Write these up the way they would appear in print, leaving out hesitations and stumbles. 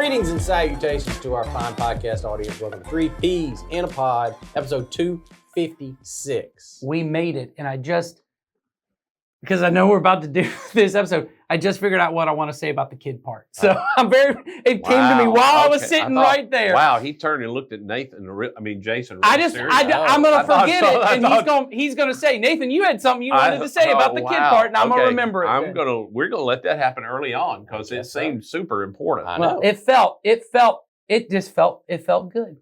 Greetings and salutations to our fine podcast audience. Welcome to 3 Peas in a Pod, episode 256. We made it, and because I know we're about to do this episode, I just figured out what I want to say about the kid part. So it came to me while I was sitting right there. Wow, he turned and looked at Nathan, Jason. I'm going to forget it, and he's going to say, Nathan, you had something you wanted to say about the kid part, and I'm going to remember it. We're going to let that happen early on because it seemed super important. Well, it felt good.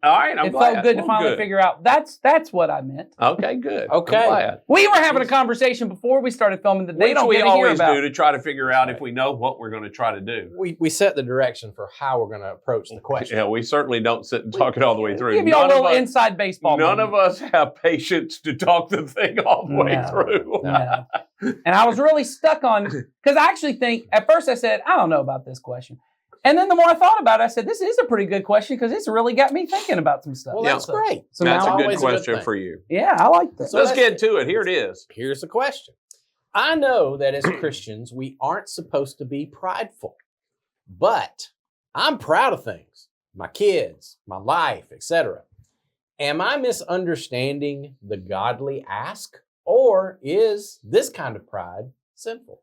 All right, it felt good to finally figure out that's what I meant. Okay, good. Okay. We were having a conversation before we started filming that they don't get to hear about. We always do to try to figure out if we know what we're going to try to do. We set the direction for how we're going to approach the question. Yeah, we certainly don't sit and talk it all the way through. Give you a little inside baseball. None of us have patience to talk the thing all the way through. No. And I was really stuck on, because I actually think, at first I said, I don't know about this question. And then the more I thought about it, I said, this is a pretty good question because it's really got me thinking about some stuff. Well, that's great. So that's now a good question for you. Yeah, I like that. So let's get to it. Here it is. Here's the question. I know that as Christians, we aren't supposed to be prideful, but I'm proud of things, my kids, my life, etc. Am I misunderstanding the godly ask, or is this kind of pride sinful?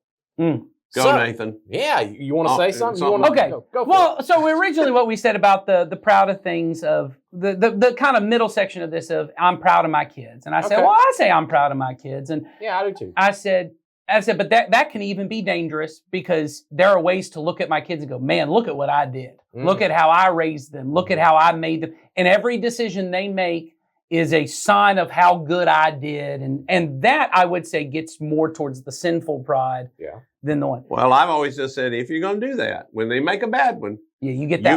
Go, Nathan. Yeah, you want to say something? Okay. Go so originally what we said about the proud of things of the kind of middle section of this of I'm proud of my kids. And I said, well, I say I'm proud of my kids. And yeah, I do too. I said, but that can even be dangerous because there are ways to look at my kids and go, man, look at what I did. Look at how I raised them. Look at how I made them. And every decision they make is a sign of how good I did. And that, I would say, gets more towards the sinful pride than the one. Well, I've always just said, if you're going to do that, when they make a bad one, you get that.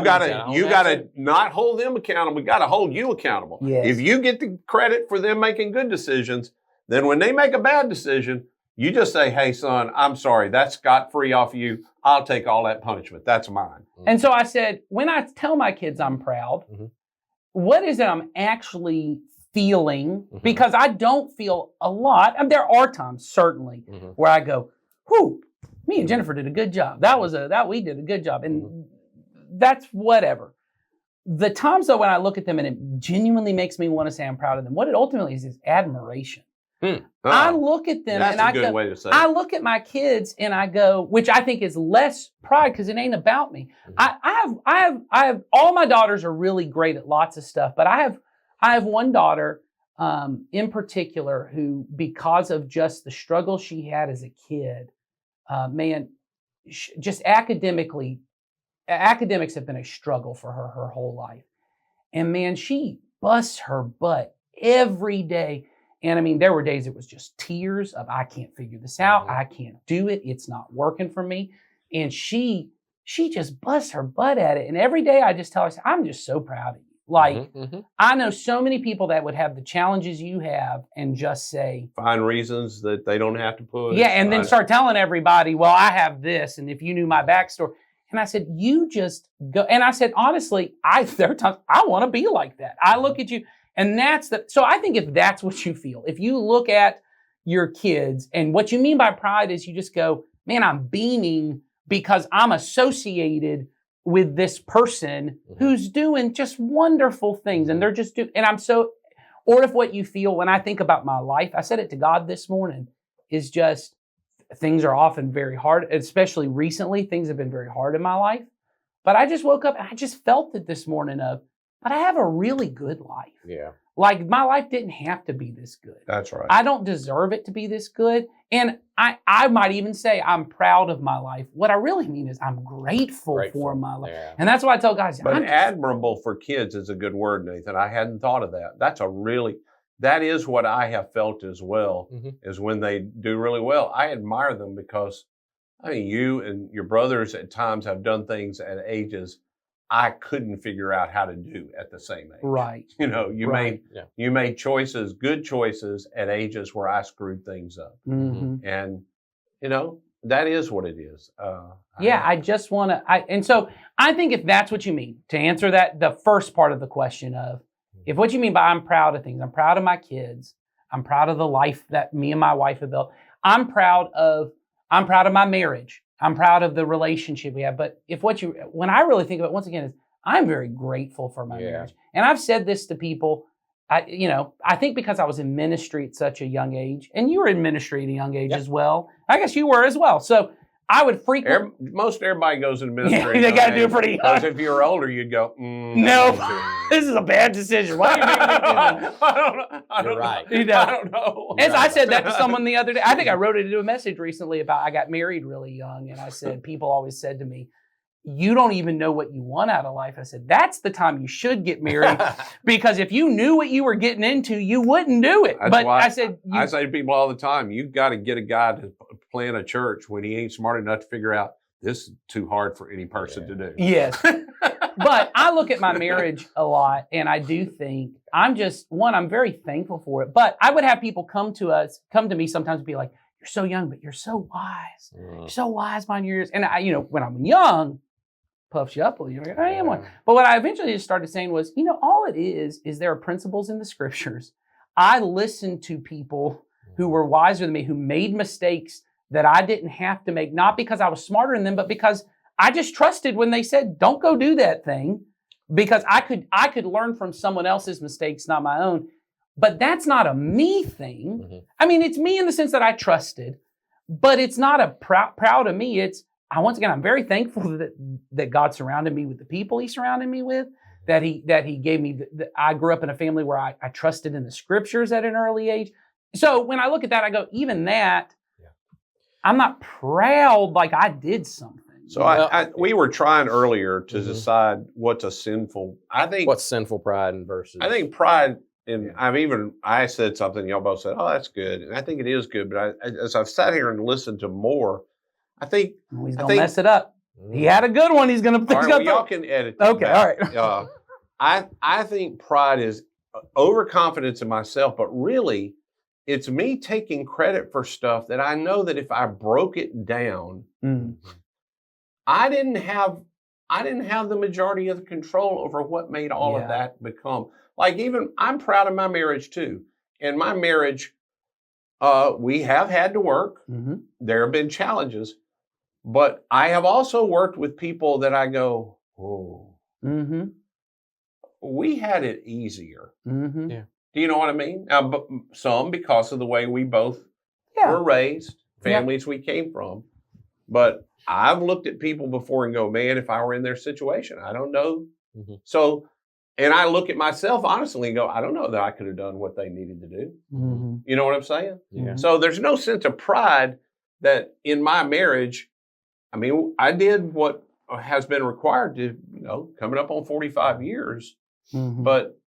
You gotta not hold them accountable. You got to hold you accountable. Yes. If you get the credit for them making good decisions, then when they make a bad decision, you just say, hey, son, I'm sorry. That's got free off you. I'll take all that punishment. That's mine. And so I said, when I tell my kids I'm proud, what is it I'm actually feeling? Because I don't feel a lot. And there are times, certainly, where I go, whew, me and Jennifer did a good job. We did a good job. And that's whatever. The times, though, when I look at them and it genuinely makes me want to say I'm proud of them, what it ultimately is admiration. I look at them and I go, way to say I look at my kids and I go, which I think is less pride because it ain't about me. I have all my daughters are really great at lots of stuff, but I have one daughter in particular who, because of just the struggle she had as a kid, just academics have been a struggle for her whole life. And man, she busts her butt every day. And I mean, there were days it was just tears of, I can't figure this out. I can't do it. It's not working for me. And she just busts her butt at it. And every day I just tell her, I'm just so proud of you. Like, I know so many people that would have the challenges you have and just say, find reasons that they don't have to push. Yeah, and then start telling everybody, well, I have this. And if you knew my backstory. And I said, you just go. And I said, honestly, there are times I want to be like that. I look at you. And so I think if that's what you feel, if you look at your kids and what you mean by pride is you just go, man, I'm beaming because I'm associated with this person who's doing just wonderful things. And they're just or if what you feel when I think about my life, I said it to God this morning, is just things are often very hard, especially recently, things have been very hard in my life. But I just woke up and I just felt it this morning but I have a really good life. Yeah. Like my life didn't have to be this good. That's right. I don't deserve it to be this good. And I might even say I'm proud of my life. What I really mean is I'm grateful for my life. Yeah. And that's why I tell guys. But admirable for kids is a good word, Nathan. I hadn't thought of that. That is what I have felt as well, is when they do really well. I admire them because, I mean, you and your brothers at times have done things at ages I couldn't figure out how to do at the same age. Right. You know, you made choices, good choices at ages where I screwed things up. And, you know, that is what it is. I just want to, and so I think if that's what you mean, to answer that, the first part of the question of, if what you mean by I'm proud of things, I'm proud of my kids, I'm proud of the life that me and my wife have built, I'm proud of my marriage. I'm proud of the relationship we have. But when I really think about it, once again, is I'm very grateful for my marriage. And I've said this to people, I think because I was in ministry at such a young age, and you were in ministry at a young age as well. I guess you were as well. So I would frequently. Most everybody goes into ministry. Yeah, they got to do it pretty young. Because if you're older, you'd go, no, this is a bad decision. Why are you making me do that? I don't You're right. know. I don't know. As I said that to someone the other day. I think I wrote it into a message recently about I got married really young, and I said, people always said to me, you don't even know what you want out of life. I said, that's the time you should get married, because if you knew what you were getting into, you wouldn't do it. That's but why I said, I say to people all the time, you've got to get a guy to plant a church when he ain't smart enough to figure out this is too hard for any person to do. Yes. But I look at my marriage a lot, and I do think I'm very thankful for it. But I would have people come to me sometimes and be like, you're so young, but you're so wise. You're so wise behind your ears. And when I'm young, puffs you up a little. You're like, I am one. But what I eventually just started saying was, all it is there are principles in the scriptures. I listened to people who were wiser than me, who made mistakes that I didn't have to make, not because I was smarter than them, but because I just trusted when they said, don't go do that thing, because I could learn from someone else's mistakes, not my own. But that's not a me thing. Mm-hmm. I mean, it's me in the sense that I trusted, but it's not a proud of me. It's, once again, I'm very thankful that God surrounded me with the people he surrounded me with, that he gave me, I grew up in a family where I trusted in the scriptures at an early age. So when I look at that, I go, even that, I'm not proud like I did something. So we were trying earlier to decide what's a sinful. I think what's sinful pride and versus. I think pride, and I said something. Y'all both said, "Oh, that's good," and I think it is good. But as I've sat here and listened to more, I think he's gonna mess it up. He had a good one. He's gonna. All right, y'all can edit. Okay, all right. I think pride is overconfidence in myself, but really, it's me taking credit for stuff that I know that if I broke it down, I didn't have the majority of the control over what made all of that become. Like, even I'm proud of my marriage too. In my marriage, we have had to work. Mm-hmm. There have been challenges, but I have also worked with people that I go, oh, we had it easier. Mm-hmm. Yeah. Do you know what I mean? Some because of the way we both were raised, families we came from. But I've looked at people before and go, man, if I were in their situation, I don't know. Mm-hmm. So, and I look at myself honestly and go, I don't know that I could have done what they needed to do. Mm-hmm. You know what I'm saying? Yeah. So there's no sense of pride that in my marriage, I mean, I did what has been required to, coming up on 45 years, but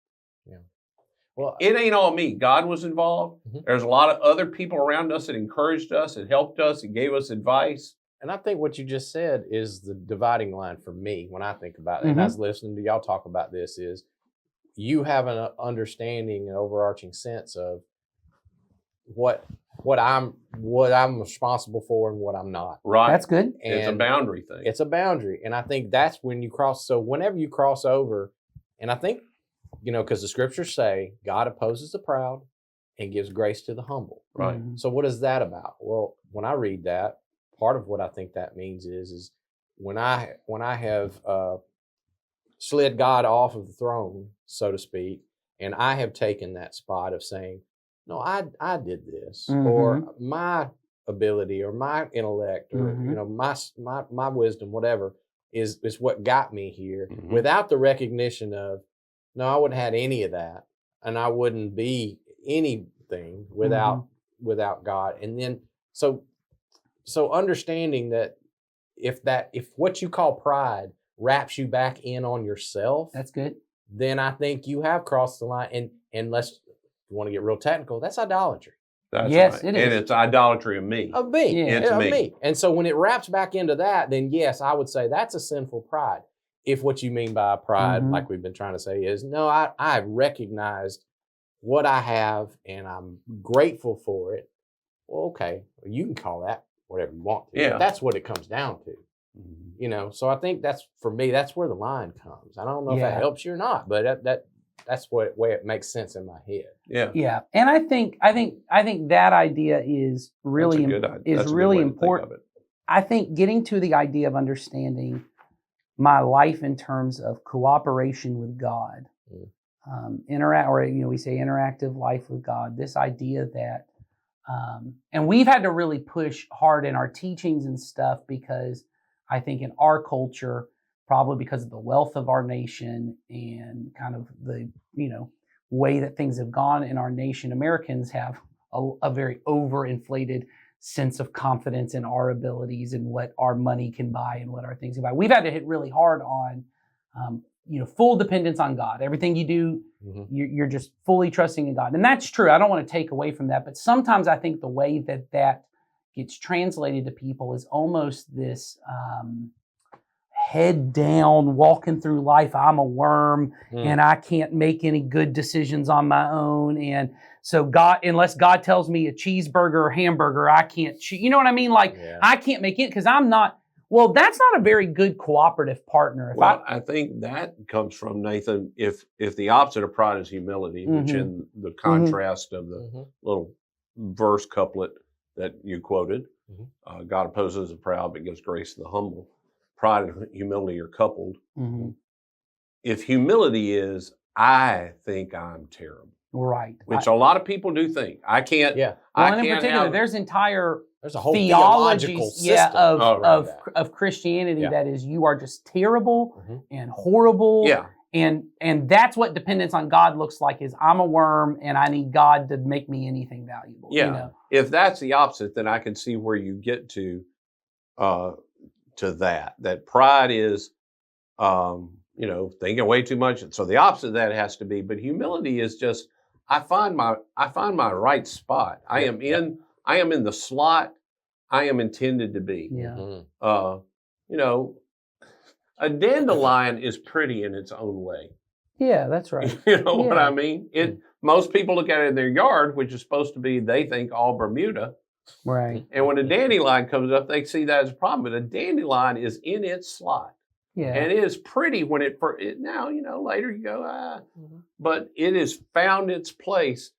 well, it ain't all me. God was involved. Mm-hmm. There's a lot of other people around us that encouraged us, that helped us, that gave us advice. And I think what you just said is the dividing line for me when I think about it. And I was listening to y'all talk about this, is you have an understanding, an overarching sense of what I'm responsible for and what I'm not. Right. That's good. And it's a boundary thing. It's a boundary. And I think that's when you cross. So whenever you cross over, and I think, because the scriptures say God opposes the proud and gives grace to the humble. Right. Mm-hmm. So what is that about? Well, when I read that, part of what I think that means is when I have slid God off of the throne, so to speak, and I have taken that spot of saying, no, I did this, or my ability or my intellect or my wisdom, whatever, is what got me here, without the recognition of, no, I wouldn't have had any of that, and I wouldn't be anything without God. And then so understanding that if what you call pride wraps you back in on yourself, that's good. Then I think you have crossed the line. And let's, if you want to get real technical, that's idolatry. That's yes, right. it is. And it's idolatry of me. Of me. Yeah. It's me. And so when it wraps back into that, then yes, I would say that's a sinful pride. If what you mean by pride, like we've been trying to say, is no, I've recognized what I have and I'm grateful for it. Well, okay, you can call that whatever you want to. Yeah. But that's what it comes down to. So I think that's, for me, that's where the line comes. I don't know if that helps you or not, but that's the way it makes sense in my head. Yeah. Yeah. And I think that idea is really important. I think getting to the idea of understanding my life in terms of cooperation with God, we say interactive life with God, this idea that, and we've had to really push hard in our teachings and stuff, because I think in our culture, probably because of the wealth of our nation and kind of the, way that things have gone in our nation, Americans have a very overinflated sense of confidence in our abilities and what our money can buy and what our things can buy. We've had to hit really hard on, full dependence on God. Everything you do, you're just fully trusting in God. And that's true. I don't want to take away from that. But sometimes I think the way that gets translated to people is almost this head down, walking through life. I'm a worm and I can't make any good decisions on my own. And so God, unless God tells me a cheeseburger or hamburger, I can't choose. You know what I mean? Like I can't make it because I'm not. Well, that's not a very good cooperative partner. I think that comes from, Nathan, if the opposite of pride is humility, which in the contrast of the little verse couplet that you quoted, God opposes the proud but gives grace to the humble. Pride and humility are coupled. If humility is, I think I'm terrible. Right. Which a lot of people do think. I can't. Yeah. Well, and in particular, there's a whole theologies system of Christianity that is, you are just terrible and horrible. Yeah. And that's what dependence on God looks like, is I'm a worm and I need God to make me anything valuable. Yeah. If that's the opposite, then I can see where you get to that pride is, thinking way too much. So the opposite of that has to be, but humility is just, I find my right spot. I am in the slot I am intended to be. Yeah. A dandelion is pretty in its own way. Yeah, that's right. What I mean? Most people look at it in their yard, which is supposed to be, they think, all Bermuda. Right. And when a dandelion comes up, they see that as a problem. But a dandelion is in its slot. Yeah. And it is pretty when now, later you go, but it has found its place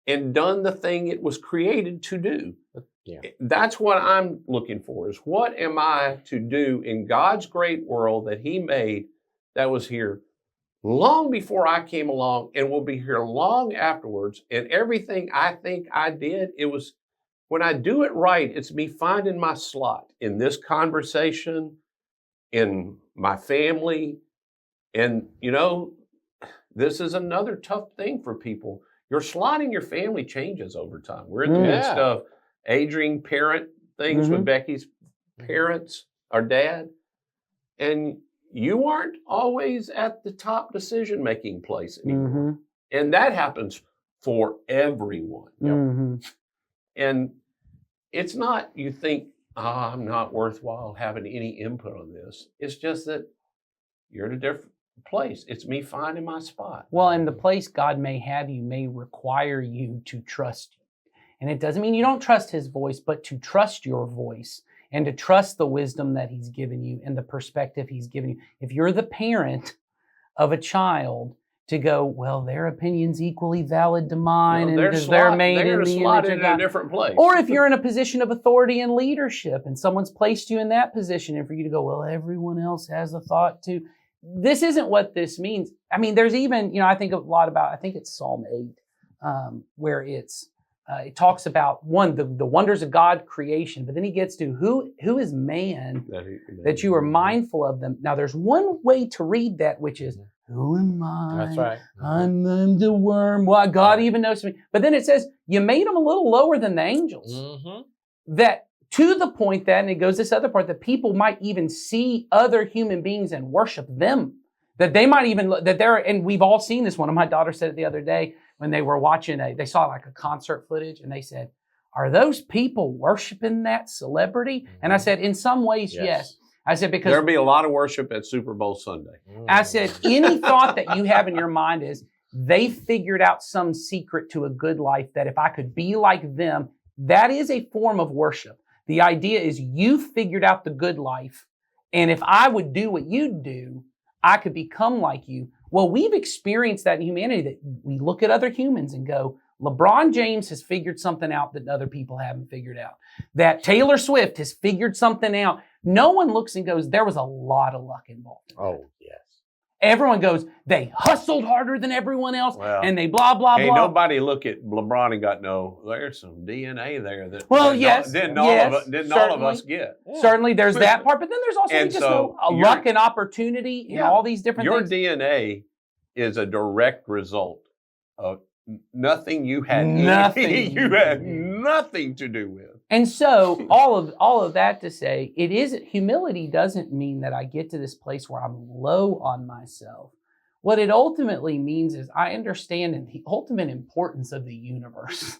and done the thing it was created to do. Yeah. That's what I'm looking for, is what am I to do in God's great world that He made, that was here long before I came along and will be here long afterwards. And everything I think I did, it was, when I do it right, it's me finding my slot in this conversation, in my family. And, this is another tough thing for people. Your slot in your family changes over time. We're in the midst of aging parent things with Becky's parents, our dad. And you aren't always at the top decision-making place anymore. And that happens for everyone. And it's not, you think, I'm not worthwhile having any input on this. It's just that you're at a different place. It's me finding my spot. Well, and the place God may have you may require you to trust you. And it doesn't mean you don't trust His voice, but to trust your voice and to trust the wisdom that He's given you and the perspective He's given you. If you're the parent of a child, to go, well, their opinion's equally valid to mine, and because they're made in the image of God. A different place. Or if you're in a position of authority and leadership, and someone's placed you in that position, and for you to go, well, everyone else has a thought too. This isn't what this means. I mean, there's even, I think a lot about, I think it's Psalm 8, where it talks about the wonders of God creation, but then he gets to who is man that you are mindful of them. Now, there's one way to read that, which is, who am I? That's right. I'm the worm. Well, God even knows me. But then it says, you made them a little lower than the angels. That to the point that, and it goes this other part, that people might even see other human beings and worship them. That they might even, and we've all seen this. One of my daughters said it the other day when they were watching they saw like a concert footage, and they said, are those people worshiping that celebrity? And I said, in some ways, yes. I said, because there'll be a lot of worship at Super Bowl Sunday. I said, any thought that you have in your mind is, they figured out some secret to a good life, that if I could be like them, that is a form of worship. The idea is, you figured out the good life, and if I would do what you do, I could become like you. Well, we've experienced that in humanity, that we look at other humans and go, LeBron James has figured something out that other people haven't figured out. That Taylor Swift has figured something out. No one looks and goes, there was a lot of luck involved. Oh, yes. Everyone goes, they hustled harder than everyone else, Well, and they blah, blah, Hey, blah. nobody look at LeBron and got, no, there's some DNA there that Well, that yes, didn't yes, all of us get. Yeah. Certainly there's that part, but then there's also And just so a luck and opportunity and Yeah. all these different Your things. DNA is a direct result of nothing you had Nothing. you had nothing to do with. And so all of that to say, humility doesn't mean that I get to this place where I'm low on myself. What it ultimately means is I understand the ultimate importance of the universe.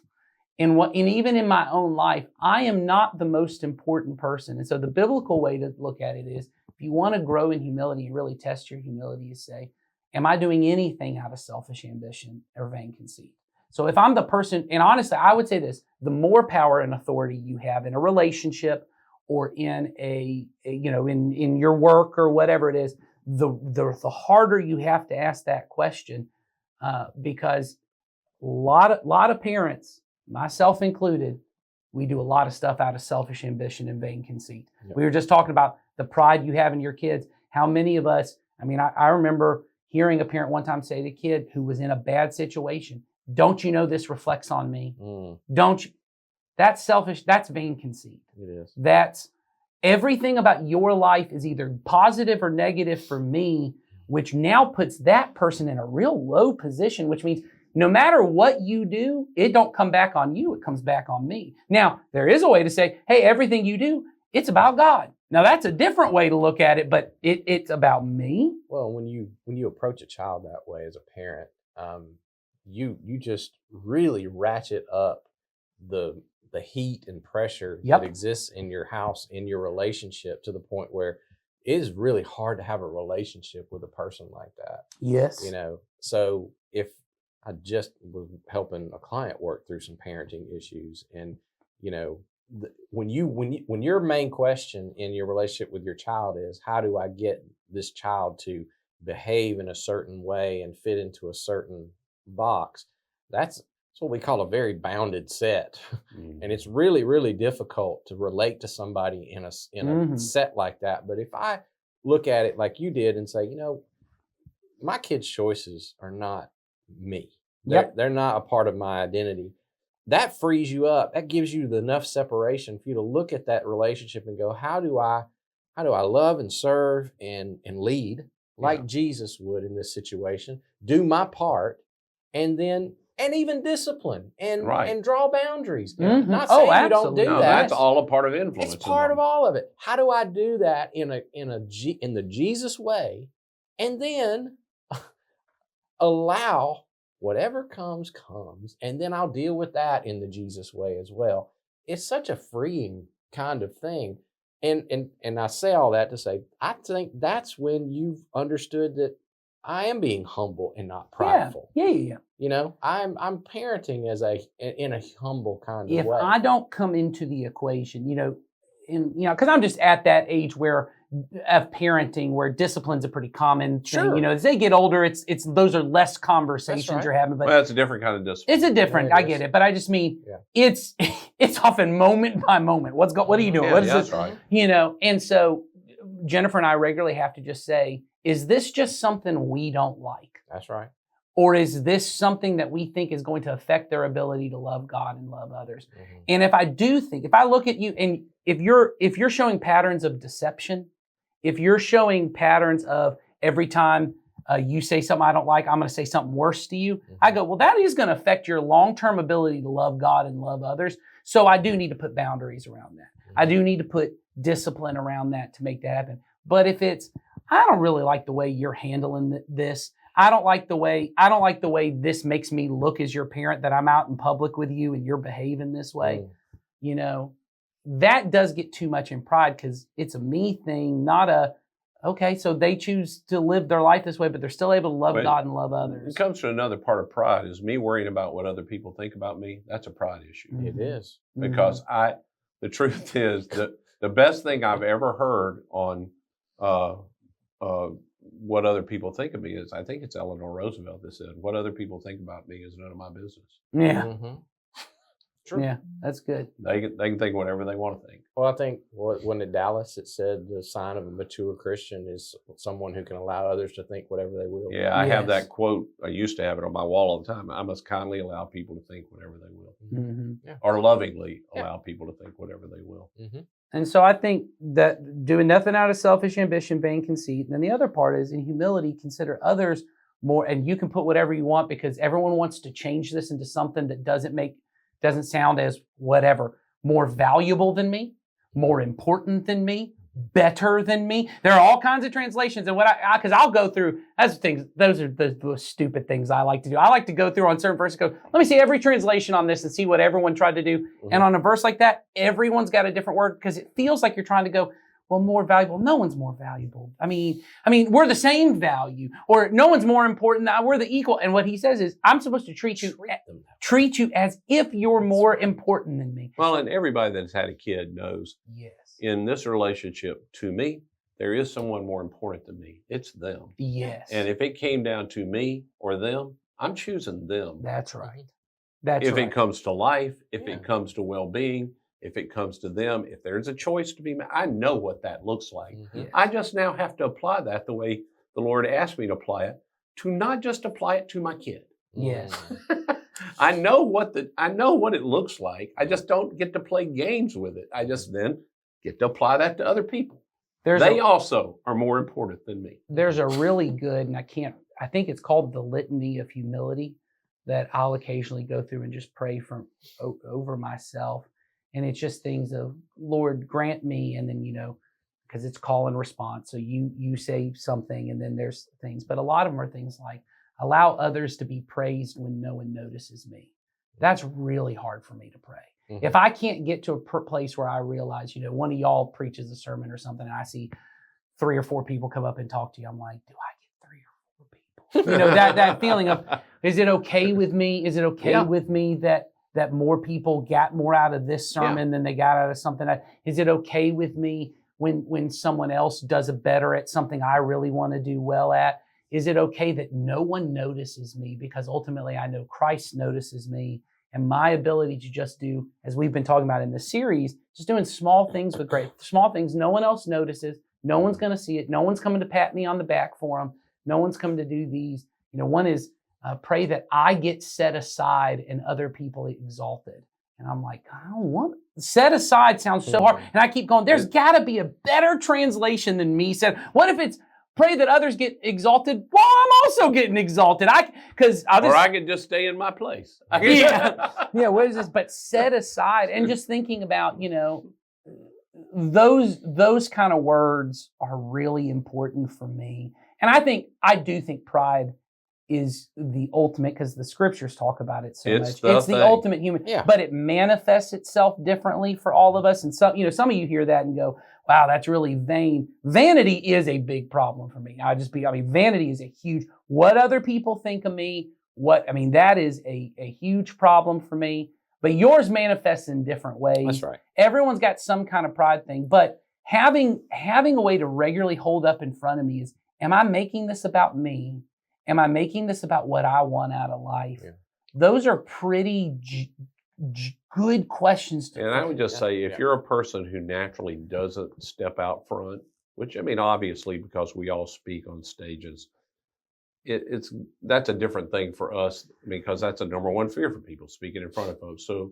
And even in my own life, I am not the most important person. And so the biblical way to look at it is, if you want to grow in humility and really test your humility, is say, am I doing anything out of selfish ambition or vain conceit? So if I'm the person, and honestly, I would say this, the more power and authority you have in a relationship or in in your work or whatever it is, the harder you have to ask that question, because a lot of parents, myself included, we do a lot of stuff out of selfish ambition and vain conceit. Yep. We were just talking about the pride you have in your kids. How many of us, I remember hearing a parent one time say to a kid who was in a bad situation, don't you know this reflects on me? Don't you? That's selfish. That's vain conceit. It is. That's everything about your life is either positive or negative for me, which now puts that person in a real low position, which means no matter what you do, it don't come back on you. It comes back on me. Now, there is a way to say, hey, everything you do, it's about God. Now, that's a different way to look at it, but it's about me. Well, when you approach a child that way as a parent, you just really ratchet up the heat and pressure that exists in your house, in your relationship, to the point where it is really hard to have a relationship with a person like that. Yes. So if I just was helping a client work through some parenting issues, and when your main question in your relationship with your child is, how do I get this child to behave in a certain way and fit into a certain box, that's what we call a very bounded set. And it's really, really difficult to relate to somebody in a set like that. But if I look at it like you did and say, my kids' choices are not me. They're not a part of my identity. That frees you up. That gives you enough separation for you to look at that relationship and go, how do I love and serve and lead like Jesus would in this situation, do my part, and even discipline and draw boundaries. Not saying you don't do that. That's all a part of influence. It's part of all of it. How do I do that in the Jesus way, and then allow whatever comes, and then I'll deal with that in the Jesus way as well. It's such a freeing kind of thing. And I say all that to say, I think that's when you've understood that I am being humble and not prideful. Yeah. I'm parenting in a humble kind of if way. If I don't come into the equation, because I'm just at that age of parenting where discipline's a pretty common thing. Sure. As they get older, it's those are less conversations right. you're having. But that's a different kind of discipline. It's a different. I get it, but I just mean it's often moment by moment. What are you doing? What is that's this? Right. And so Jennifer and I regularly have to just say, is this just something we don't like? That's right. Or is this something that we think is going to affect their ability to love God and love others? Mm-hmm. And if I look at you, and if you're showing patterns of deception, if you're showing patterns of every time you say something I don't like, I'm going to say something worse to you, I go, well, that is going to affect your long-term ability to love God and love others. So I do need to put boundaries around that. I do need to put discipline around that to make that happen. But if it's, I don't really like the way you're handling this, I don't like the way this makes me look as your parent, that I'm out in public with you and you're behaving this way, that does get too much in pride, because it's a me thing, not a, okay, so they choose to live their life this way, but they're still able to love God and love others. It comes to another part of pride, is me worrying about what other people think about me. That's a pride issue. It is. Because the truth is that the best thing I've ever heard on what other people think of me is, I think it's Eleanor Roosevelt that said, what other people think about me is none of my business. Yeah. Mm-hmm. True. Yeah, that's good. They can think whatever they want to think. Well, I think when in Dallas it said the sign of a mature Christian is someone who can allow others to think whatever they will. Yeah, I have Yes. that quote. I used to have it on my wall all the time. I must kindly allow people to think whatever they will, Mm-hmm. or lovingly Yeah. allow people to think whatever they will. Mm-hmm. And so I think that doing nothing out of selfish ambition, vain conceit. And then the other part is in humility, consider others more. And you can put whatever you want because everyone wants to change this into something that doesn't sound as whatever, more valuable than me, more important than me, better than me. There are all kinds of translations. And because I'll go through, those are the stupid things I like to do. I like to go through on certain verses, go, let me see every translation on this and see what everyone tried to do. Mm-hmm. And on a verse like that, everyone's got a different word because it feels like you're trying to go, well, more valuable. No one's more valuable. I mean, we're the same value, or no one's more important. We're the equal. And what he says is, I'm supposed to treat you as if you're more important than me. Well, and everybody that's had a kid knows Yes. in this relationship, to me, there is someone more important than me. It's them. Yes. And if it came down to me or them, I'm choosing them. That's right. That's If right. it comes to life, if Yeah. it comes to well-being, if it comes to them, if there's a choice to be made, I know what that looks like. Mm-hmm. Yes. I just now have to apply that the way the Lord asked me to apply it, to not just apply it to my kid. Yes. I know what it looks like. I just don't get to play games with it. I just then get to apply that to other people. They also are more important than me. There's a really good, and I think it's called the Litany of Humility that I'll occasionally go through and just pray over myself. And it's just things of, Lord, grant me, and then, because it's call and response. So you say something and then there's things, but a lot of them are things like, allow others to be praised when no one notices me. That's really hard for me to pray. Mm-hmm. If I can't get to a place where I realize, one of y'all preaches a sermon or something, and I see 3 or 4 people come up and talk to you, I'm like, do I get 3 or 4 people? That feeling of, is it okay with me? Is it okay with me that more people got more out of this sermon than they got out of something? Is it okay with me when someone else does a better at something I really want to do well at? Is it okay that no one notices me? Because ultimately I know Christ notices me, and my ability to just do, as we've been talking about in this series, just doing small things with small things no one else notices. No one's going to see it. No one's coming to pat me on the back for them. No one's coming to do these. One is pray that I get set aside and other people exalted. And I'm like, I don't want it. Set aside sounds so hard. And I keep going, there's got to be a better translation than me said. What if it's pray that others get exalted while I'm also getting exalted? Or I could just stay in my place. Yeah, what is this? But set aside, and just thinking about, those kind of words are really important for me. And I do think pride is the ultimate, because the scriptures talk about it so much. It's the ultimate human, but it manifests itself differently for all of us. And some of you hear that and go, wow, that's really vain. Vanity is a big problem for me. Vanity is a huge, what other people think of me, that is a huge problem for me. But yours manifests in different ways. That's right. Everyone's got some kind of pride thing, but having a way to regularly hold up in front of me is, am I making this about me? Am I making this about what I want out of life? Yeah. Those are pretty good questions to And I would just say, if you're a person who naturally doesn't step out front, which obviously because we all speak on stages, that's a different thing for us, because that's a number one fear for people, speaking in front of folks. So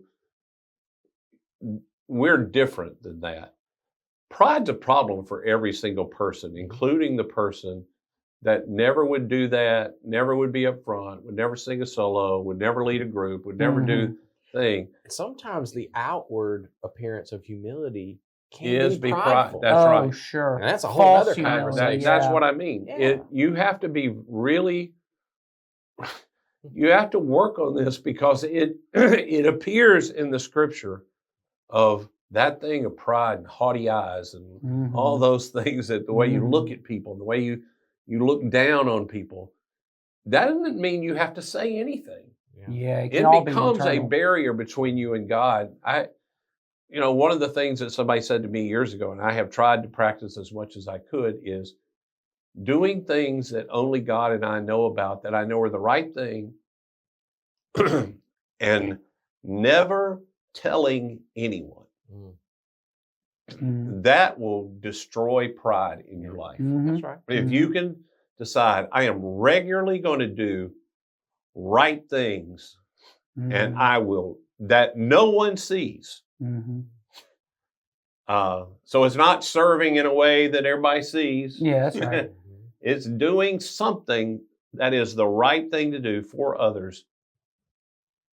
we're different than that. Pride's a problem for every single person, including the person that never would do that, never would be up front, would never sing a solo, would never lead a group, would never do thing. Sometimes the outward appearance of humility can be prideful. prideful. That's right. Oh, sure. And that's a whole other humility. conversation. That's what I mean. Yeah. You have to be really, you have to work on this, because it appears in the scripture of that thing of pride and haughty eyes and all those things, that the way you look at people, the way you look down on people. That doesn't mean you have to say anything. Yeah, it becomes a barrier between you and God. One of the things that somebody said to me years ago, and I have tried to practice as much as I could, is doing things that only God and I know about, that I know are the right thing, and never telling anyone. That will destroy pride in your life. That's right. If you can decide, I am regularly going to do right things, and I will, that no one sees. So it's not serving in a way that everybody sees. Yeah, that's right. It's doing something that is the right thing to do for others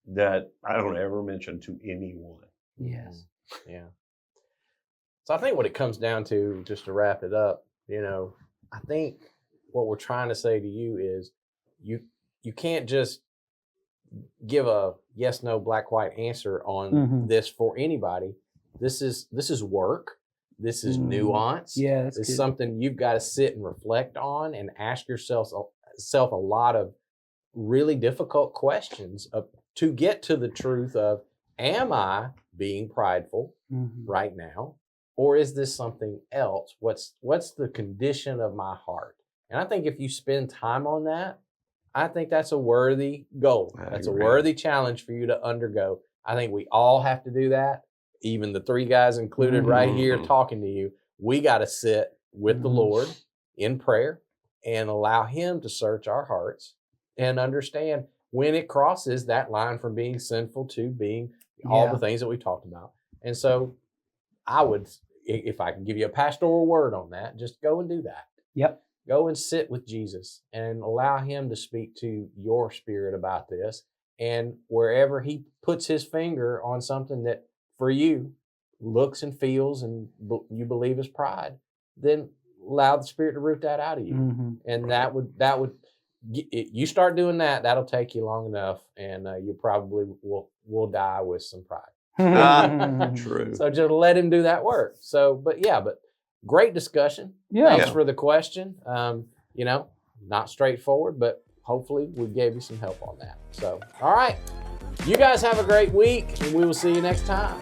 that I don't ever mention to anyone. Yes. Yeah. So I think what it comes down to, just to wrap it up, I think what we're trying to say to you is you can't just give a yes, no, black, white answer on this for anybody. This is work. This is nuance. Yeah, it's something you've got to sit and reflect on and ask yourself a lot of really difficult questions to get to the truth of, am I being prideful right now? Or is this something else? What's the condition of my heart? And I think if you spend time on that, I think that's a worthy goal. That's a worthy challenge for you to undergo. I think we all have to do that. Even the three guys included right here talking to you, we got to sit with the Lord in prayer and allow him to search our hearts and understand when it crosses that line from being sinful to being all the things that we talked about. And so I would, if I can give you a pastoral word on that, just go and do that. Yep. Go and sit with Jesus and allow him to speak to your spirit about this. And wherever he puts his finger on something that for you looks and feels and you believe is pride, then allow the Spirit to root that out of you. And that would you start doing that, that'll take you long enough, and you probably will die with some pride. True. So just let him do that work. So, but great discussion. Thanks for the question. Not straightforward, but hopefully we gave you some help on that. So, all right. You guys have a great week, and we will see you next time.